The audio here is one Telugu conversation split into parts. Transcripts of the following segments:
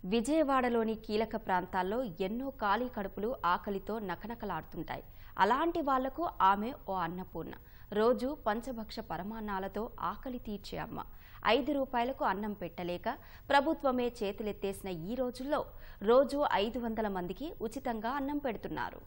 విజయవాడలోని కీలక ప్రాంతాల్లో ఎన్నో ఖాళీ కడుపులు ఆకలితో నకనకలాడుతుంటాయి. అలాంటి వాళ్లకు ఆమె ఓ అన్నపూర్ణ. రోజు పంచభక్ష పరమాన్నాలతో ఆకలి తీర్చే అమ్మ. 5 రూపాయలకు అన్నం పెట్టలేక ప్రభుత్వమే చేతులెత్తేసిన ఈ రోజుల్లో రోజు 500 మందికి ఉచితంగా అన్నం పెడుతున్నారు.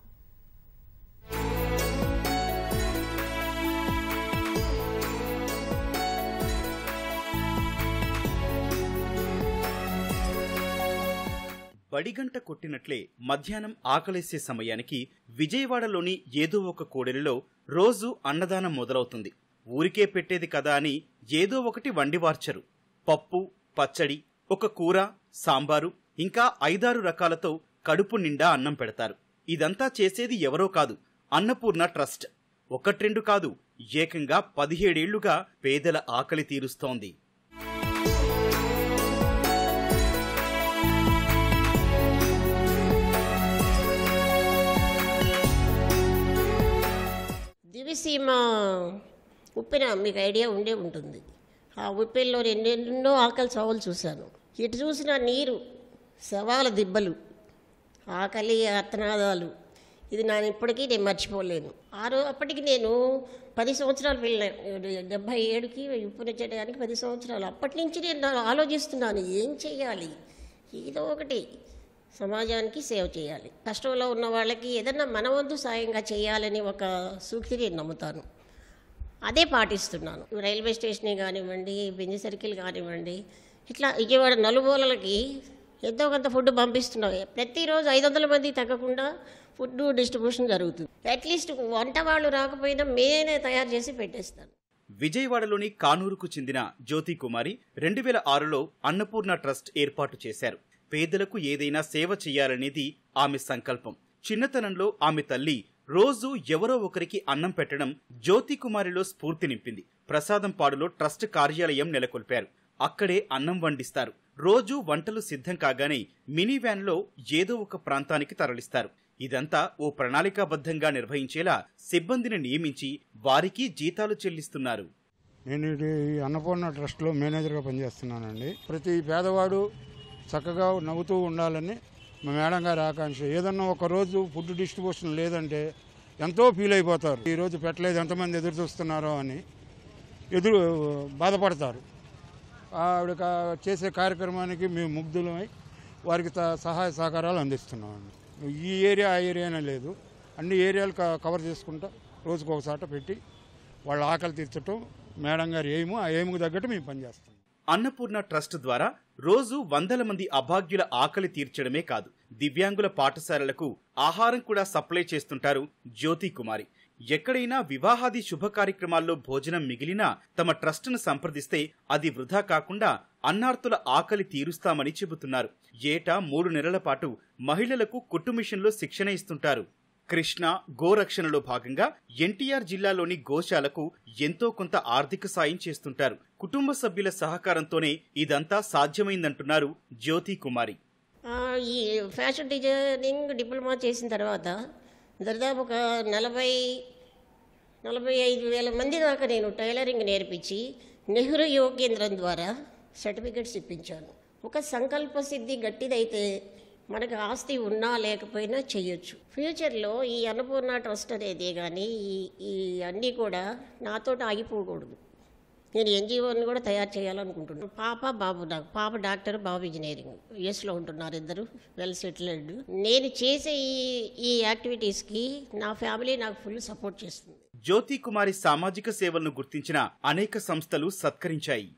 బడిగంట కొట్టినట్లే మధ్యాహ్నం ఆకలేసే సమయానికి విజయవాడలోని ఏదో ఒక కూడలిలో రోజు అన్నదానం మొదలవుతుంది. ఊరికే పెట్టేది కదా అని ఏదో ఒకటి వండివార్చరు. పప్పు, పచ్చడి, ఒక కూర, సాంబారు, ఇంకా 5-6 రకాలతో కడుపు నిండా అన్నం పెడతారు. ఇదంతా చేసేది ఎవరో కాదు, అన్నపూర్ణ ట్రస్ట్. 1-2 కాదు, ఏకంగా 17 ఏళ్లుగా పేదల ఆకలి తీరుస్తోంది. దివిసీమ ఉప్పెన మీకు ఐడియా ఉండే ఉంటుంది. ఆ ఉప్పెల్లో ఎన్నెన్నో ఆకలి చావులు చూశాను. ఇటు చూసిన నీరు, శవాల దిబ్బలు, ఆకలి అర్తనాదాలు, ఇది ఇప్పటికీ నేను మర్చిపోలేను. అప్పటికి నేను 10 సంవత్సరాలు వెళ్ళాను. 77కి ఉప్పెన చేయడానికి 10 సంవత్సరాలు. అప్పటి నుంచి నేను ఆలోచిస్తున్నాను, ఏం చేయాలి, ఏదో ఒకటి సమాజానికి సేవ చేయాలి, కష్టంలో ఉన్న వాళ్ళకి ఏదన్నా మన వంతు సాయంగా చేయాలని ఒక సూక్తి నేను నమ్ముతాను. అదే పాటిస్తున్నాను. రైల్వే స్టేషన్ కానివ్వండి, బెంజ్ సర్కిల్ కానివ్వండి, ఇట్లా విజయవాడ నలుమూలలకి ఎంతో కొంత ఫుడ్ పంపిస్తున్నాం. ప్రతిరోజు 500 మంది తగ్గకుండా ఫుడ్ డిస్ట్రిబ్యూషన్ జరుగుతుంది. అట్లీస్ట్ వంట వాళ్ళు రాకపోయినా నేనే తయారు చేసి పెట్టేస్తాను. విజయవాడలోని కానూరుకు చెందిన జ్యోతి కుమారి 2006లో అన్నపూర్ణ ట్రస్ట్ ఏర్పాటు చేశారు. పేదలకు ఏదైనా సేవ చేయాలనేది ఆమె సంకల్పం. చిన్నతనంలో ఆమె తల్లి రోజు ఎవరో ఒకరికి అన్నం పెట్టడం జ్యోతి కుమారిలో స్ఫూర్తి నింపింది. ప్రసాదంపాడులో ట్రస్ట్ కార్యాలయం నెలకొల్పారు. అక్కడే అన్నం వండిస్తారు. రోజు వంటలు సిద్ధం కాగానే మినీ వ్యాన్లో ఏదో ఒక ప్రాంతానికి తరలిస్తారు. ఇదంతా ఓ ప్రణాళికాబద్ధంగా నిర్వహించేలా సిబ్బందిని నియమించి వారికి జీతాలు చెల్లిస్తున్నారు. నేను ఈ అన్నపూర్ణ ట్రస్ట్లో మేనేజర్గా పనిచేస్తున్నానండి. ప్రతి పేదవాడు చక్కగా నవ్వుతూ ఉండాలని మా మేడం గారి ఆకాంక్ష. ఏదన్నా ఒక రోజు ఫుడ్ డిస్ట్రిబ్యూషన్ లేదంటే ఎంతో ఫీల్ అయిపోతారు. ఈరోజు పెట్టలేదు, ఎంతమంది ఎదురు చూస్తున్నారో అని బాధపడతారు. ఆవిడ చేసే కార్యక్రమానికి మేము ముగ్ధులమై వారికి సహాయ సహకారాలు అందిస్తున్నామండి. ఈ ఏరియా ఆ ఏరియానే లేదు, అన్ని ఏరియాలు కవర్ చేసుకుంటా రోజుకు ఒకసాట పెట్టి వాళ్ళ ఆకలి తీర్చడం మేడం గారి ఎయిమ్. ఆ ఎయిమ్కి తగ్గట్టు మేము పనిచేస్తాం. అన్నపూర్ణ ట్రస్ట్ ద్వారా రోజు 100 మంది అభాగ్యుల ఆకలి తీర్చడమే కాదు, దివ్యాంగుల పాఠశాలలకు ఆహారం కూడా సప్లై చేస్తుంటారు జ్యోతి కుమారి. ఎక్కడైనా వివాహాది శుభ కార్యక్రమాల్లో భోజనం మిగిలినా తమ ట్రస్టును సంప్రదిస్తే అది వృధా కాకుండా అన్నార్తుల ఆకలి తీరుస్తామని చెబుతున్నారు. ఏటా 3 నెలల పాటు మహిళలకు కుట్టు మిషన్లో శిక్షణ ఇస్తుంటారు. కృష్ణ గోరక్షణలో భాగంగా ఎన్టీఆర్ జిల్లాలోని గోశాలకు ఎంతో కొంత ఆర్థిక సాయం చేస్తుంటారు. కుటుంబ సభ్యుల సహకారంతోనే ఇదంతా సాధ్యమైందంటున్నారు జ్యోతి కుమారి. ఈ ఫ్యాషన్ డిజైనింగ్ డిప్లొమా చేసిన తర్వాత దాదాపు ఒక 40-45 వేల మంది దాకా నేను టైలరింగ్ నేర్పించి నెహ్రూ యువ కేంద్రం ద్వారా సర్టిఫికెట్స్ ఇప్పించాను. ఒక సంకల్ప సిద్ధి గట్టిదైతే మనకు ఆస్తి ఉన్నా లేకపోయినా చేయొచ్చు. ఫ్యూచర్లో ఈ అన్నపూర్ణ ట్రస్ట్ అనేది కానీ ఈ అన్నీ కూడా నాతో ఆగిపోకూడదు. నేను ఎన్జిఓని కూడా తయారు చేయాలనుకుంటున్నాను. బాబు నాకు పాప డాక్టర్, బాబు ఇంజనీరింగ్, యుఎస్లో ఉంటున్నారు, ఇద్దరు వెల్ సెటిల్డ్. నేను చేసే ఈ యాక్టివిటీస్కి నా ఫ్యామిలీ నాకు ఫుల్ సపోర్ట్ చేస్తుంది. జ్యోతి కుమారి సామాజిక సేవలను గుర్తించిన అనేక సంస్థలు సత్కరించాయి.